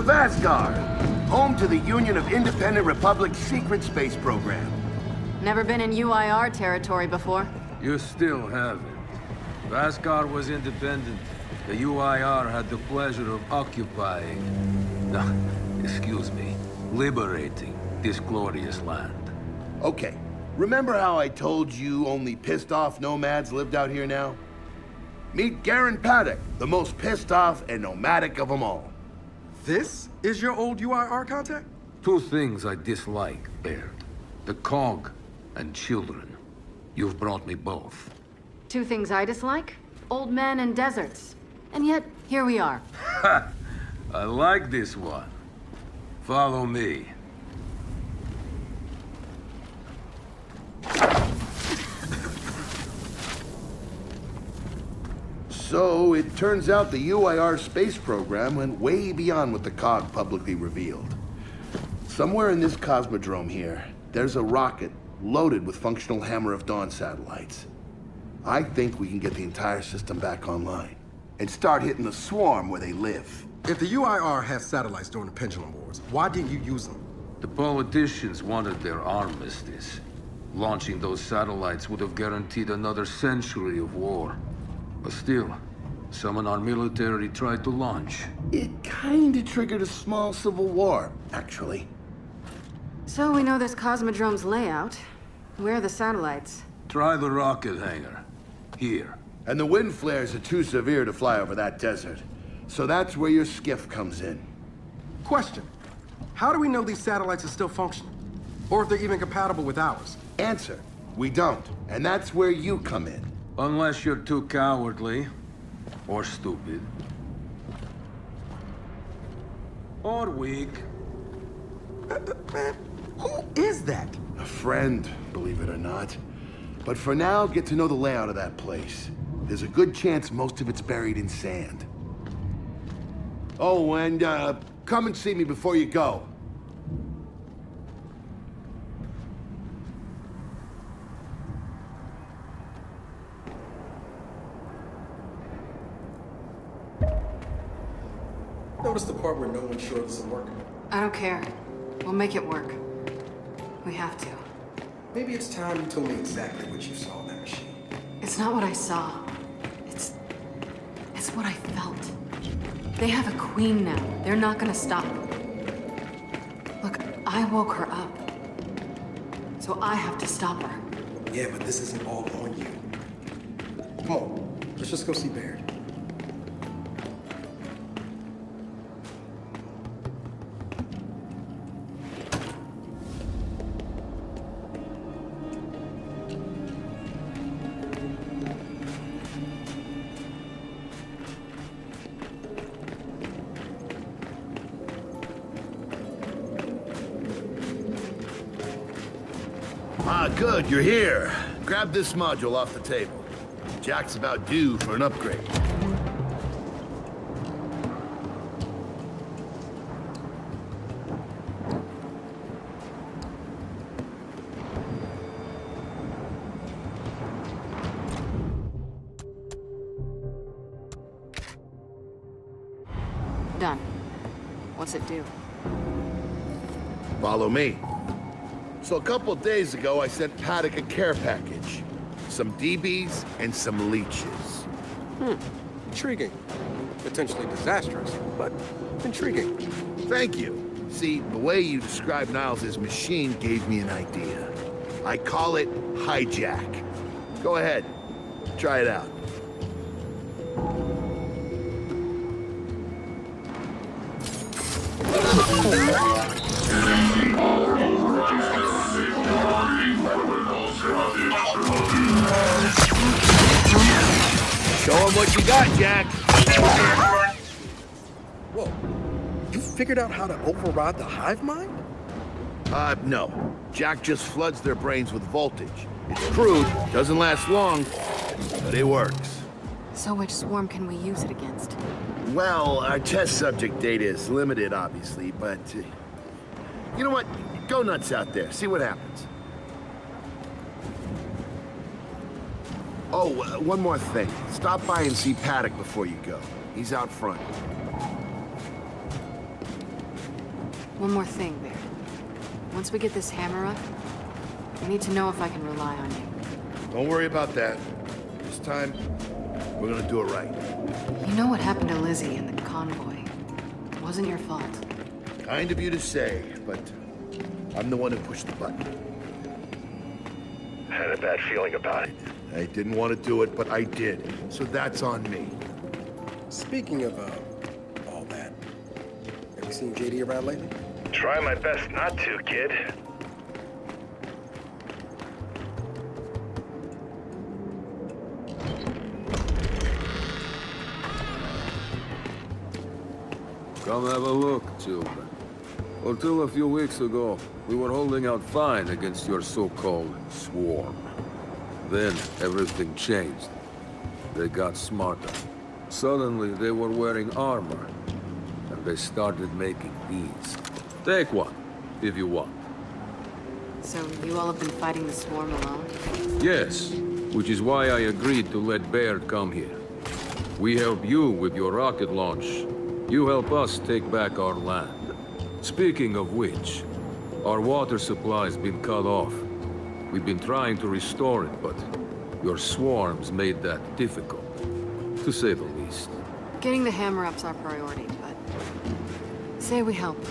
Vasgar, home to the Union of Independent Republics secret space program. Never been in UIR territory before. You still haven't. Vasgar was independent. The UIR had the pleasure of occupying... No, excuse me. Liberating this glorious land. Okay. Remember how I told you only pissed-off nomads lived out here now? Meet Garen Paddock, the most pissed-off and nomadic of them all. This is your old UIR contact? Two things I dislike, Baird. The cog and children. You've brought me both. Two things I dislike? Old men and deserts. And yet, here we are. Ha! I like this one. Follow me. So, it turns out the UIR space program went way beyond what the COG publicly revealed. Somewhere in this cosmodrome here, there's a rocket loaded with functional Hammer of Dawn satellites. I think we can get the entire system back online and start hitting the swarm where they live. If the UIR has satellites during the Pendulum Wars, why didn't you use them? The politicians wanted their armistice. Launching those satellites would have guaranteed another century of war. But still, some in our military tried to launch. It kinda triggered a small civil war, actually. So we know this Cosmodrome's layout. Where are the satellites? Try the rocket hangar. Here. And the wind flares are too severe to fly over that desert. So that's where your skiff comes in. Question. How do we know these satellites are still functional? Or if they're even compatible with ours? Answer. We don't. And that's where you come in. Unless you're too cowardly. Or stupid. Or weak. Man, who is that? A friend, believe it or not. But for now, get to know the layout of that place. There's a good chance most of it's buried in sand. Oh, and come and see me before you go. Notice the part where no one's sure this will work. I don't care. We'll make it work. We have to. Maybe it's time you told me exactly what you saw in that machine. It's not what I saw. It's what I felt. They have a queen now. They're not gonna stop. Look, I woke her up. So I have to stop her. Yeah, but this isn't all on you. Come on, let's just go see Baird. Ah, good, you're here. Grab this module off the table. Jack's about due for an upgrade. Done. What's it do? Follow me. So a couple of days ago, I sent Paddock a care package. Some DBs and some leeches. Intriguing. Potentially disastrous, but intriguing. Thank you. See, the way you described Niles' machine gave me an idea. I call it hijack. Go ahead. Try it out. Show him what you got, Jack. Whoa. You figured out how to override the hive mind? No. Jack just floods their brains with voltage. It's crude, doesn't last long, but it works. So which swarm can we use it against? Well, our test subject data is limited, obviously, but... you know what? Go nuts out there. See what happens. Oh, one more thing. Stop by and see Paddock before you go. He's out front. One more thing, Baird. Once we get this hammer up, I need to know if I can rely on you. Don't worry about that. This time, we're gonna do it right. You know what happened to Lizzie in the convoy. It wasn't your fault. Kind of you to say, but I'm the one who pushed the button. I had a bad feeling about it. I didn't want to do it, but I did. So that's on me. Speaking of, all that, have you seen JD around lately? Try my best not to, kid. Come have a look, children. Until a few weeks ago, we were holding out fine against your so-called swarm. Then, everything changed. They got smarter. Suddenly, they were wearing armor. And they started making these. Take one, if you want. So you all have been fighting the swarm alone? Yes, which is why I agreed to let Baird come here. We help you with your rocket launch. You help us take back our land. Speaking of which, our water supply's been cut off. We've been trying to restore it, but your swarms made that difficult, to say the least. Getting the hammer up's our priority, but... Say we help.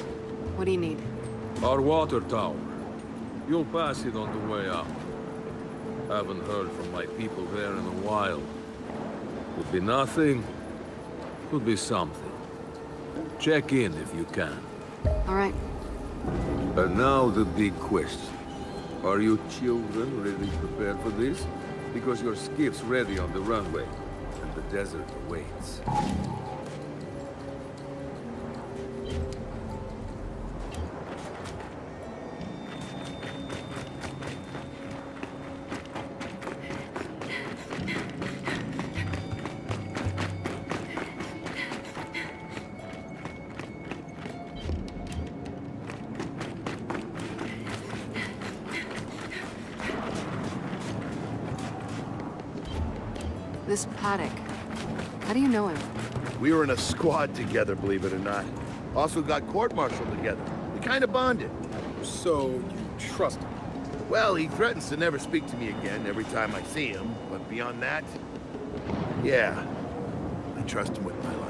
What do you need? Our water tower. You'll pass it on the way out. Haven't heard from my people there in a while. Could be nothing, could be something. Check in if you can. All right. And now the big question. Are you children really prepared for this? Because your skip's ready on the runway, and the desert awaits. This Paddock, how do you know him? We were in a squad together, believe it or not. Also got court-martialed together. We kind of bonded. So, you trust him? Well, he threatens to never speak to me again every time I see him, but beyond that, yeah, I trust him with my life.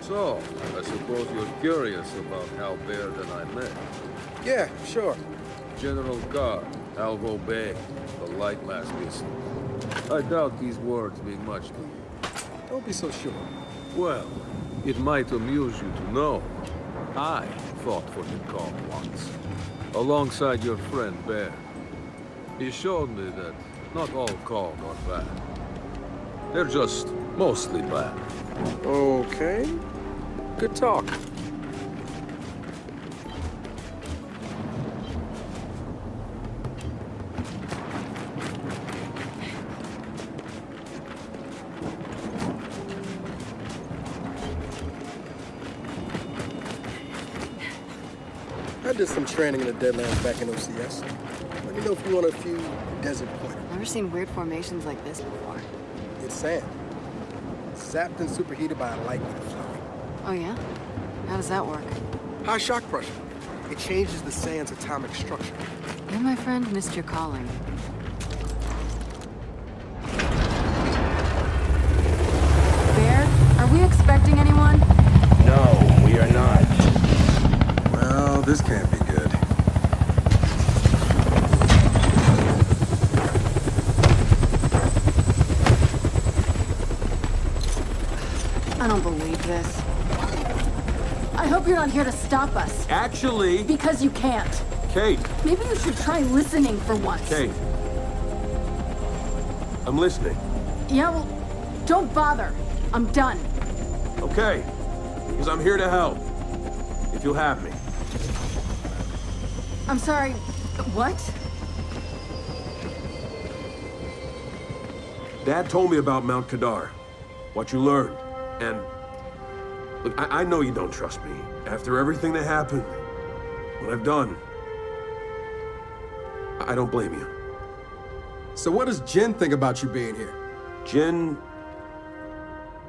So, I suppose you're curious about how Baird and I met. Yeah, sure. General Carr, Alvo Bay, the light last listen. I doubt these words mean much to you. Don't be so sure. Well, it might amuse you to know. I fought for the Cog once, alongside your friend Baird. He showed me that not all Cog are bad. They're just mostly bad. Okay. Good talk. I did some training in the Deadlands back in OCS. But me know if you want a few desert pointers. Never seen weird formations like this before. It's sand. Zapped and superheated by a light with a flow. Oh yeah? How does that work? High shock pressure. It changes the sand's atomic structure. You, my friend, missed your calling. Baird, are we expecting anyone? No, we are not. Well, this can't be good. I don't believe this. I hope you're not here to stop us. Actually... Because you can't. Kait. Maybe you should try listening for once. Kait. I'm listening. Yeah, well, don't bother. I'm done. Okay. Because I'm here to help. If you'll have me. I'm sorry, what? Dad told me about Mount Kadar. What you learned. And... Look, I know you don't trust me. After everything that happened, what I've done, I don't blame you. So what does Jin think about you being here? Jin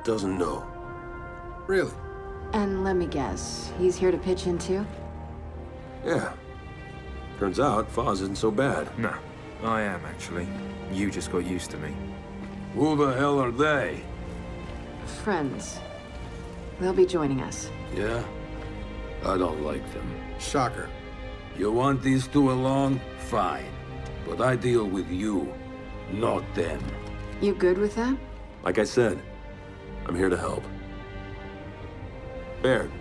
doesn't know. Really? And let me guess, he's here to pitch in too? Yeah. Turns out, Foz isn't so bad. No, I am actually. You just got used to me. Who the hell are they? Friends. They'll be joining us. Yeah? I don't like them. Shocker. You want these two along? Fine. But I deal with you, not them. You good with that? Like I said, I'm here to help. Baird.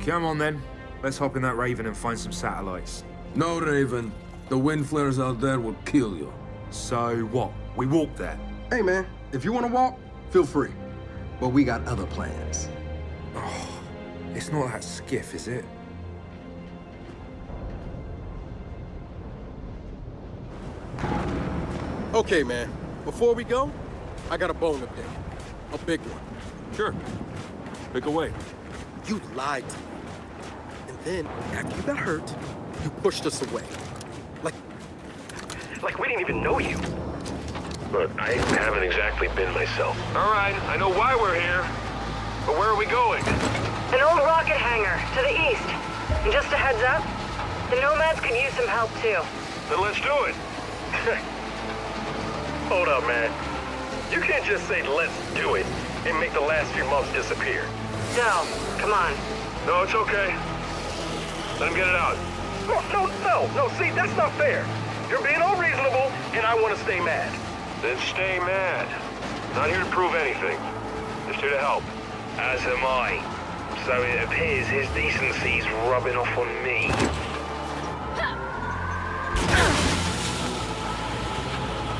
Come on then. Let's hop in that Raven and find some satellites. No, Raven. The wind flares out there will kill you. So what? We walk there. Hey, man, if you want to walk, feel free. But we got other plans. It's not that skiff, is it? Okay, man. Before we go, I got a bone to pick. A big one. Sure. Pick away. You lied to me. And then, after you got hurt, you pushed us away. Like we didn't even know you. Look, I haven't exactly been myself. All right, I know why we're here. But where are we going? An old rocket hangar, to the east. And just a heads up, the Nomads could use some help too. Then let's do it. Hold up, man. You can't just say, let's do it, and make the last few months disappear. No, come on. No, it's okay. Let him get it out. No, see, that's not fair. You're being unreasonable, and I want to stay mad. Then stay mad. Not here to prove anything. Just here to help. As am I. So it appears his decency's rubbing off on me.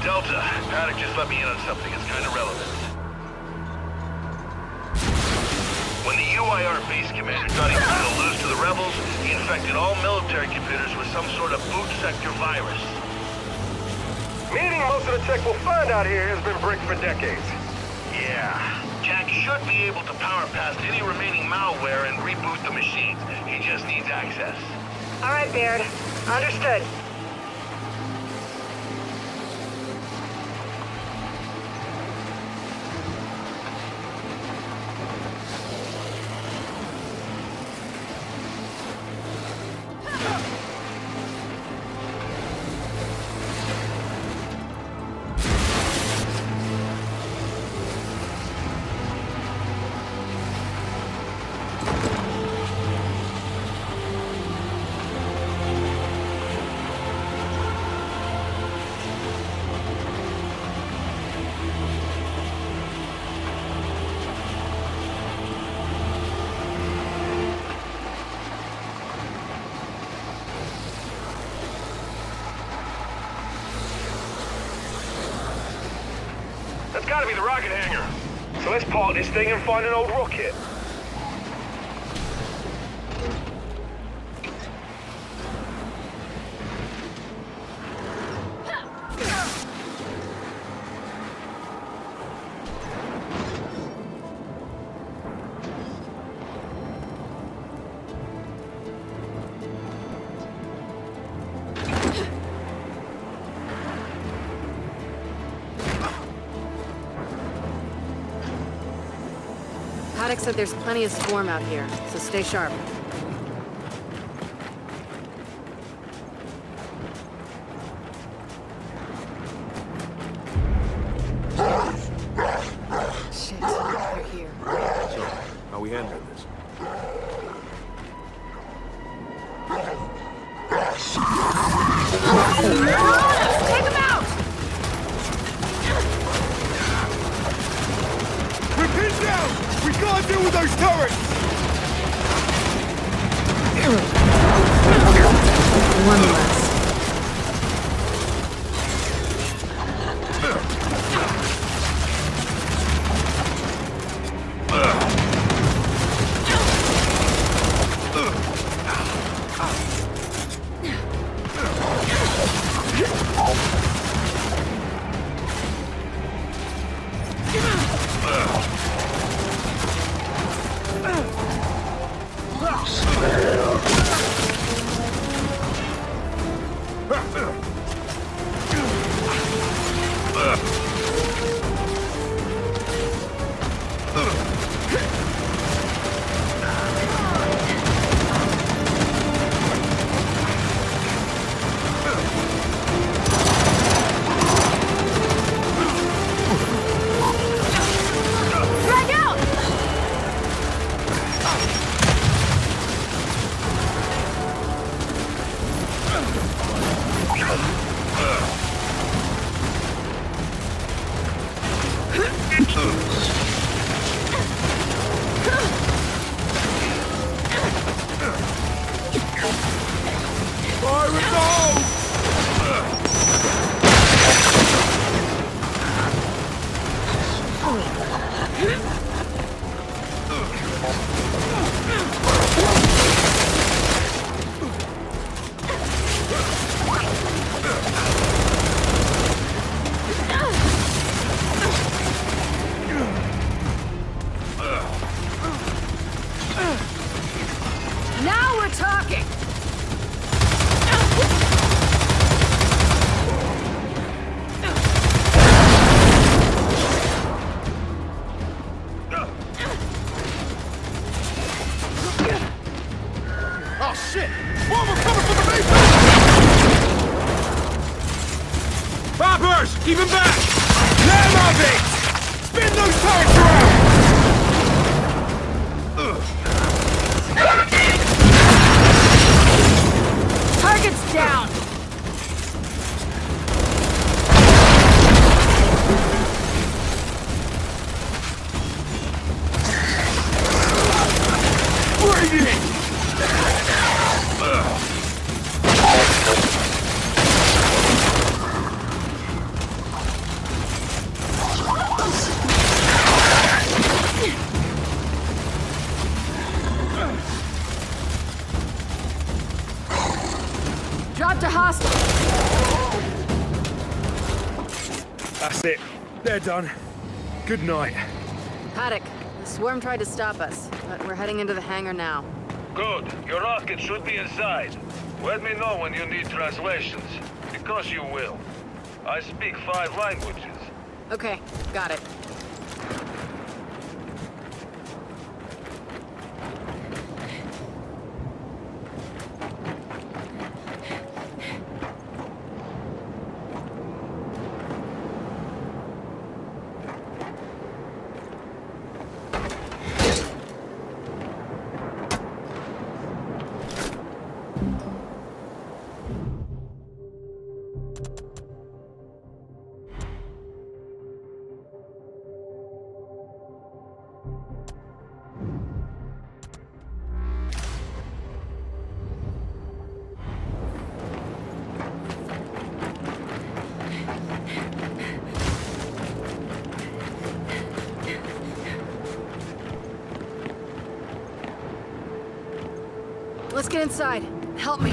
Delta, Paddock just let me in on something that's kind of relevant. When the UIR base commander thought he was going to lose to the rebels, he infected all military computers with some sort of boot sector virus. Meaning most of the tech we'll find out here has been bricked for decades. Yeah. Jack should be able to power past any remaining malware and reboot the machines. He just needs access. All right, Baird. Understood. That's gotta be the rocket hangar. So let's park this thing and find an old rocket. Paddock said there's plenty of swarm out here, so stay sharp. Shit, they're here. So, how we handling this? Take them out! We're pinned down! We gotta deal with those turrets! One less. Now we're talking! Oh shit! Whoa, we're coming from the base! Poppers! Keep him back! Let of it! Spin those turrets around! Target's down! Bring it! Dropped a hostile! That's it. They're done. Good night. Paddock, the swarm tried to stop us, but we're heading into the hangar now. Good. Your rocket should be inside. Let me know when you need translations, because you will. I speak 5 languages. Okay, got it. Let's get inside. Help me.